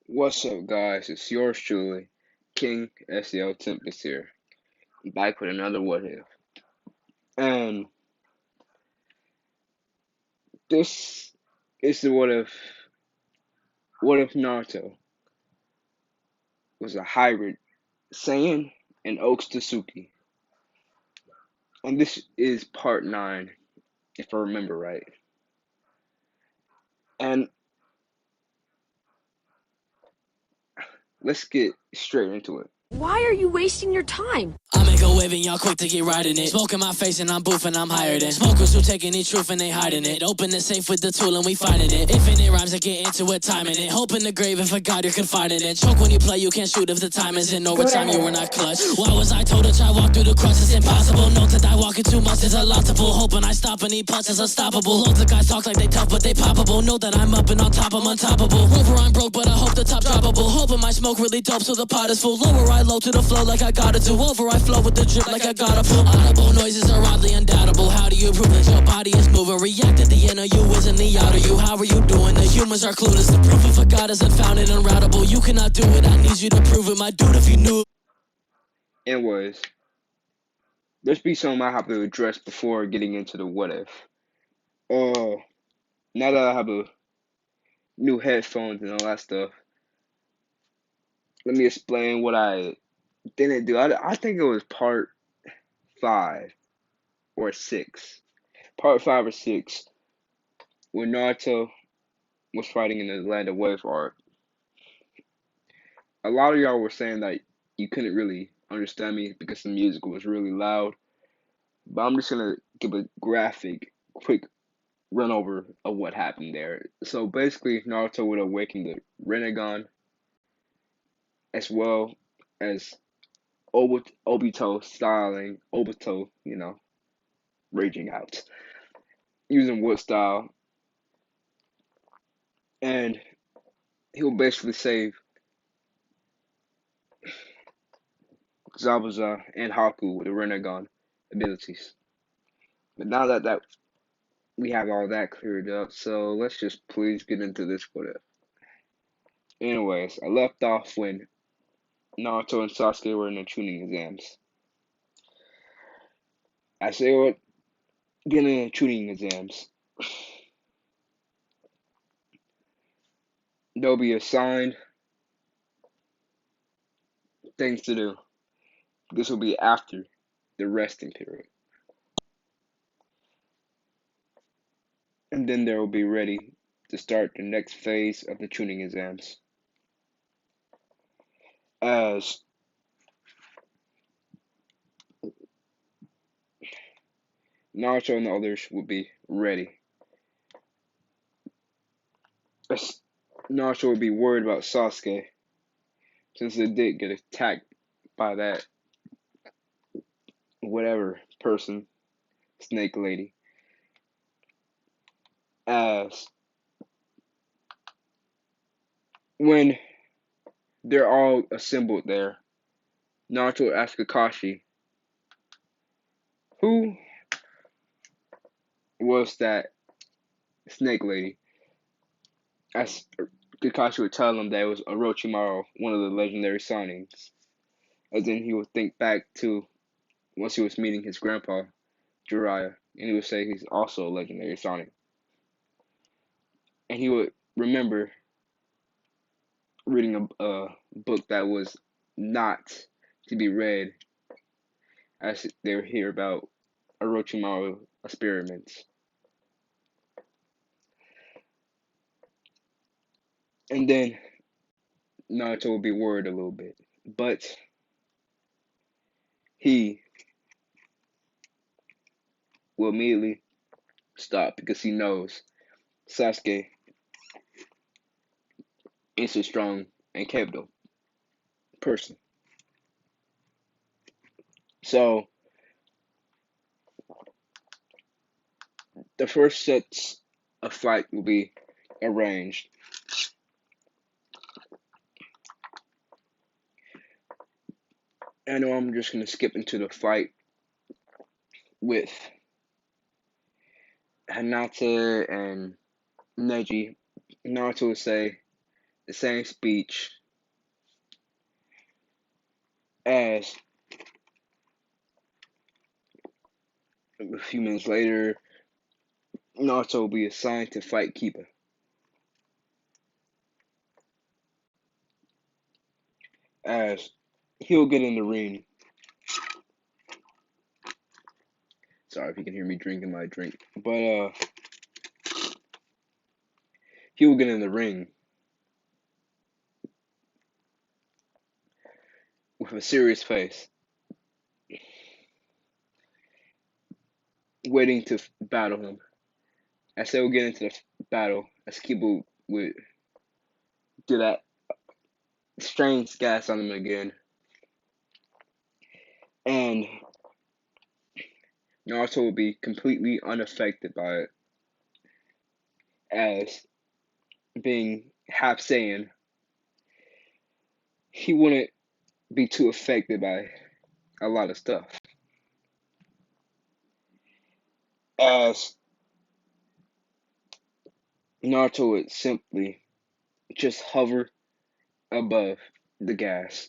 What's up, guys? It's yours truly, King S.D.L. Tempest here, back with another What If. And this is the What if Naruto was a hybrid Saiyan and Otsutsuki. And this is part 9, if I remember right. And let's get straight into it. Why are you wasting your time? I make a wave and y'all quick to get riding it. Smoke in my face and I'm boofing, I'm higher than smokers who take any truth and they hiding it. Open the safe with the tool and we finding it. Infinite rhymes I get into it, timing it. Hope in the grave if a god you're confiding in. Choke when you play, you can't shoot if the time isn't overtime, you were not clutch. Why was I told to try walk through the crust? It's impossible. No to die walking too much is a lot to pull. Hoping I stop and eat punches unstoppable. Loads of guys talk like they tough but they poppable. Know that I'm up and on top, I'm untoppable. Over I'm broke but I hope the top droppable. Hoping my smoke really dope so the pot is full. Lower I low to the flow like I gotta do. Over I flow with the drip like I gotta pull. Audible noises are oddly undoubtable. How do you prove that your body is moving? React at the inner you isn't the outer you. How are you doing? The humans are clueless. The proof of a god is unfounded and unroutable. You cannot do it, I need you to prove it. My dude, if you knew. Anyways, there's be something I have to address before getting into the what if. Uh, Now that I have a new headphones and all that stuff, let me explain what I didn't do. I think it was part 5 or 6. Part 5 or 6, when Naruto was fighting in the land of Wave Art. A lot of y'all were saying that you couldn't really understand me because the music was really loud. But I'm just gonna give a graphic, quick run over of what happened there. So basically, Naruto would awaken the Rinnegan as well as Obito styling, Obito, raging out using wood style, and he'll basically save Zabuza and Haku with the Rinnegan abilities. But now that we have all that cleared up, so let's just please get into this what if. Anyways, I left off when Naruto and Sasuke were in the tuning exams. As they were getting the tuning exams, they'll be assigned things to do. This will be after the resting period. And then they will be ready to start the next phase of the tuning exams. As Naruto and the others will be ready. As Naruto will be worried about Sasuke since they did get attacked by that whatever person, snake lady. As when they're all assembled there, Naruto asks Kakashi, who was that snake lady? As Kakashi would tell him that it was Orochimaru, one of the legendary signings. And then he would think back to once he was meeting his grandpa, Jiraiya, and he would say he's also a legendary Sonic. And he would remember reading a book that was not to be read as they would hear about Orochimaru experiments. And then Naruto would be worried a little bit. But he will immediately stop because he knows Sasuke is a strong and capable person. So the first sets of fight will be arranged. I know I'm just gonna skip into the fight with Hinata and Neji. Naruto will say the same speech as a few minutes later, Naruto will be assigned to fight Kiba. As he'll get in the ring. Sorry if you can hear me drinking my drink. But he will get in the ring with a serious face, waiting to battle him. As they will get into the battle, as Kiba would do that strange gas on him again. And Naruto will be completely unaffected by it, as being half Saiyan, he wouldn't be too affected by a lot of stuff. As Naruto would simply just hover above the gas.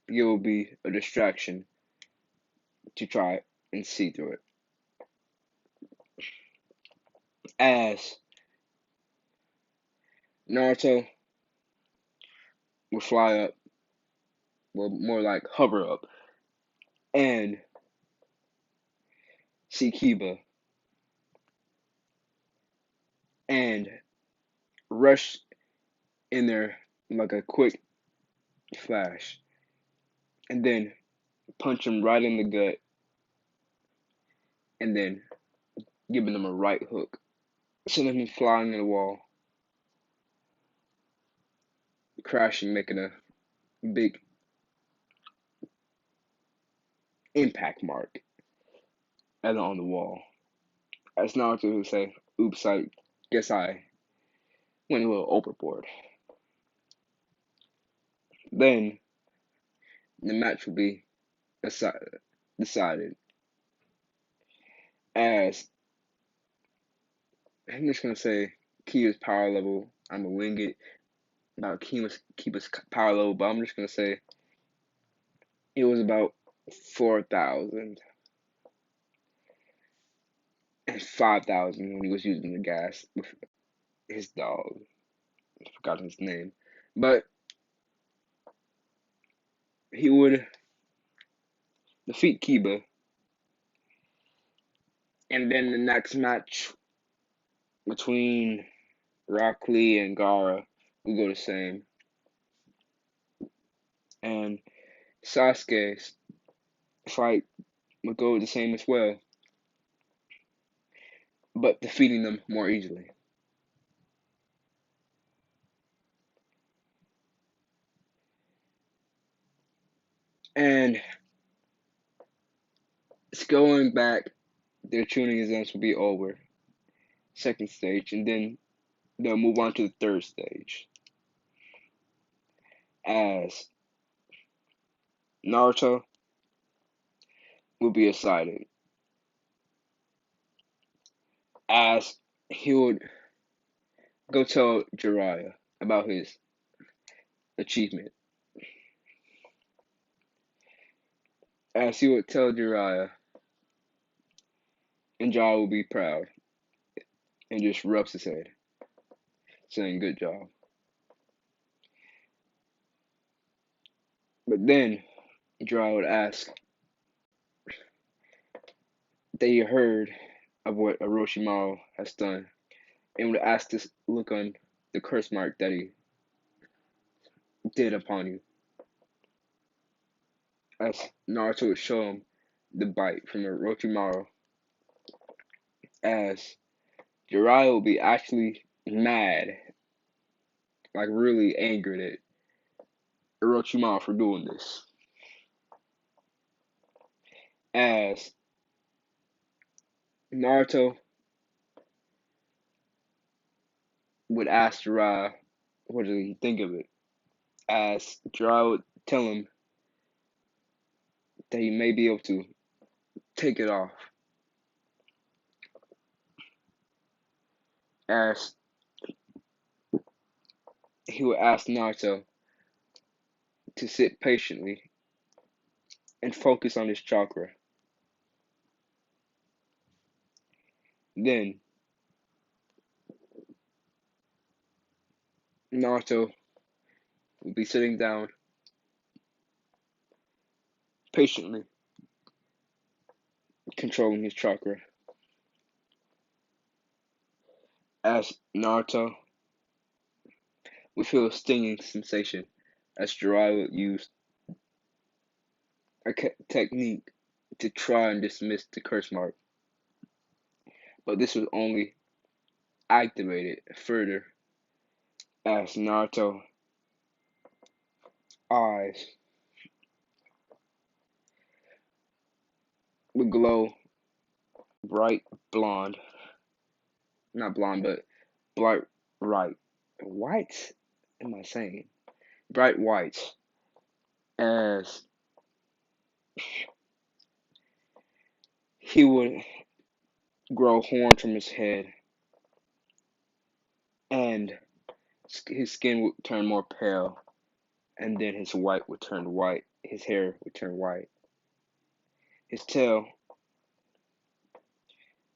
It will be a distraction to try and see through it. As Naruto will fly up, well, more like hover up, and see Kiba and rush in there like a quick flash, and then punch him right in the gut, and then giving him a right hook, sending him flying in the wall, crashing, making a big impact mark on the wall. As Naruto would say, "Oops, I guess I went a little overboard." Then the match will be decided as I'm just gonna say Kiba's power level. I'm gonna wing it about Kiba's power level, but I'm just gonna say it was about 4,000 and 5,000 when he was using the gas with his dog. I forgot his name, but he would defeat Kiba, and then the next match between Rock Lee and Gaara would go the same, and Sasuke's fight would go the same as well, but defeating them more easily. And it's going back, their tuning exams will be over, second stage, and then they'll move on to the third stage. As Naruto will be excited, as he would go tell Jiraiya about his achievement. As he would tell Jiraiya, and Jiraiya will be proud and just rubs his head, saying, "Good job." But then Jiraiya would ask that he heard of what Orochimaru has done, and would ask to look on the curse mark that he did upon you. As Naruto would show him the bite from Orochimaru, as Jiraiya will be actually mad, like really angered at Orochimaru for doing this. As Naruto would ask Jiraiya, what did he think of it? As Jiraiya would tell him that he may be able to take it off. As he would ask Naruto to sit patiently and focus on his chakra. Then Naruto would be sitting down patiently, controlling his chakra. As Naruto would feel a stinging sensation as Jiraiya would use a technique to try and dismiss the curse mark, but this was only activated further as Naruto's eyes would glow bright blonde, not blonde, but bright right. White? Am I saying? Bright whites as he would grow horns from his head and his skin would turn more pale and then his white would turn white. His hair would turn white. His tail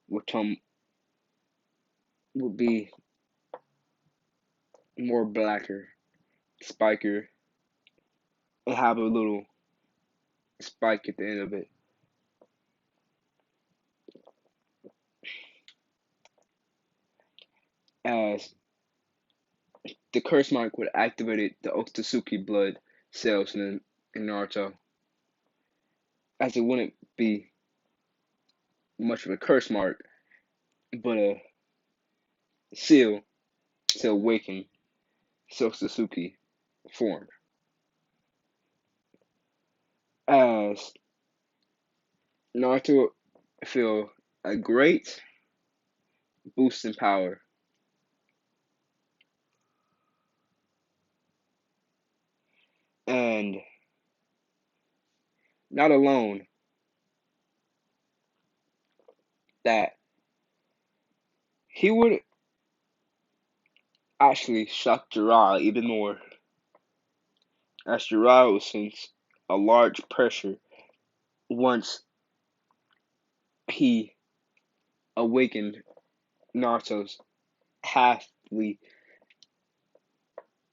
would turn would be more blacker, spikier, and have a little spike at the end of it. As the curse mark would activate the Otsutsuki blood cells in Naruto, as it wouldn't be much of a curse mark, but a seal to awaken Otsutsuki form. As Naruto feel a great boost in power, and not alone that he would actually shock Jiraiya even more, as Jiraiya would sense a large pressure once he awakened Naruto's halfly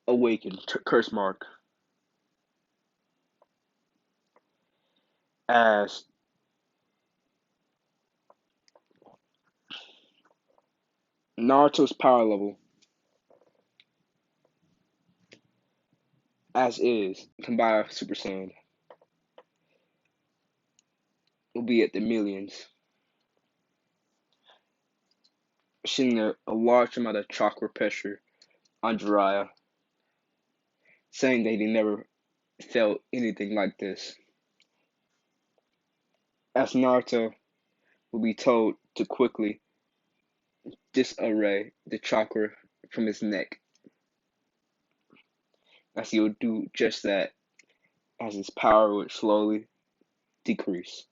awakened curse mark, as Naruto's power level as is combined Super Saiyan will be at the millions, sending a large amount of chakra pressure on Jiraiya, saying that he never felt anything like this. As Naruto will be told to quickly disarray the chakra from his neck, as he would do just that as his power would slowly decrease.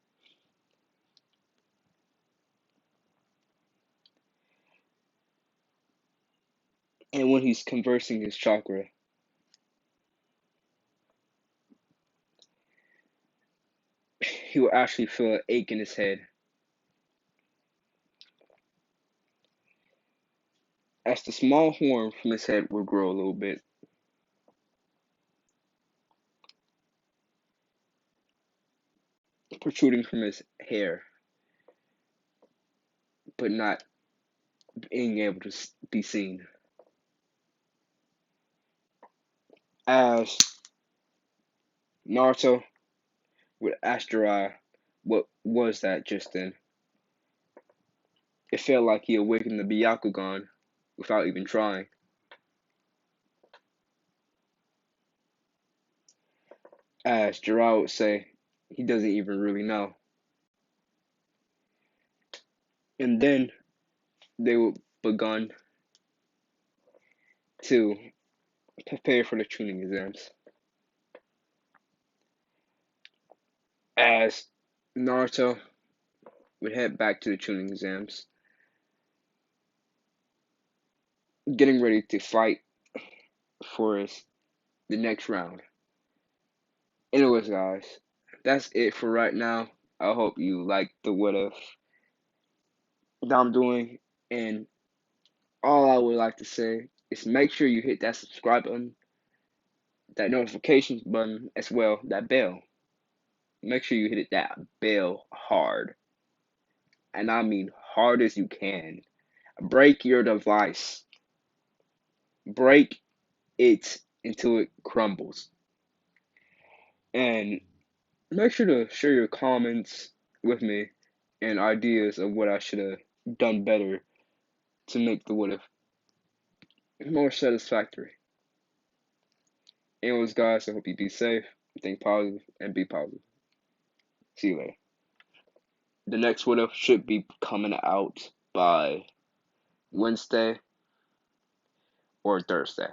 And when he's conversing his chakra, he will actually feel an ache in his head as the small horn from his head will grow a little bit, protruding from his hair, but not being able to be seen. As Naruto would ask Jiraiya what was that just then, it felt like he awakened the Byakugan without even trying. As Jiraiya would say, he doesn't even really know. And then they would begin to prepare for the tuning exams. As Naruto would head back to the tuning exams, getting ready to fight for us the next round. Anyways, guys, that's it for right now. I hope you like the what if that I'm doing, and all I would like to say is make sure you hit that subscribe button, that notifications button as well, that bell. Make sure you hit that bell hard, and I mean hard as you can. Break your device, break it until it crumbles, and make sure to share your comments with me and ideas of what I should have done better to make the what if more satisfactory. Anyways, guys, I hope you be safe, think positive, and be positive. See you later. The next what if should be coming out by Wednesday or Thursday.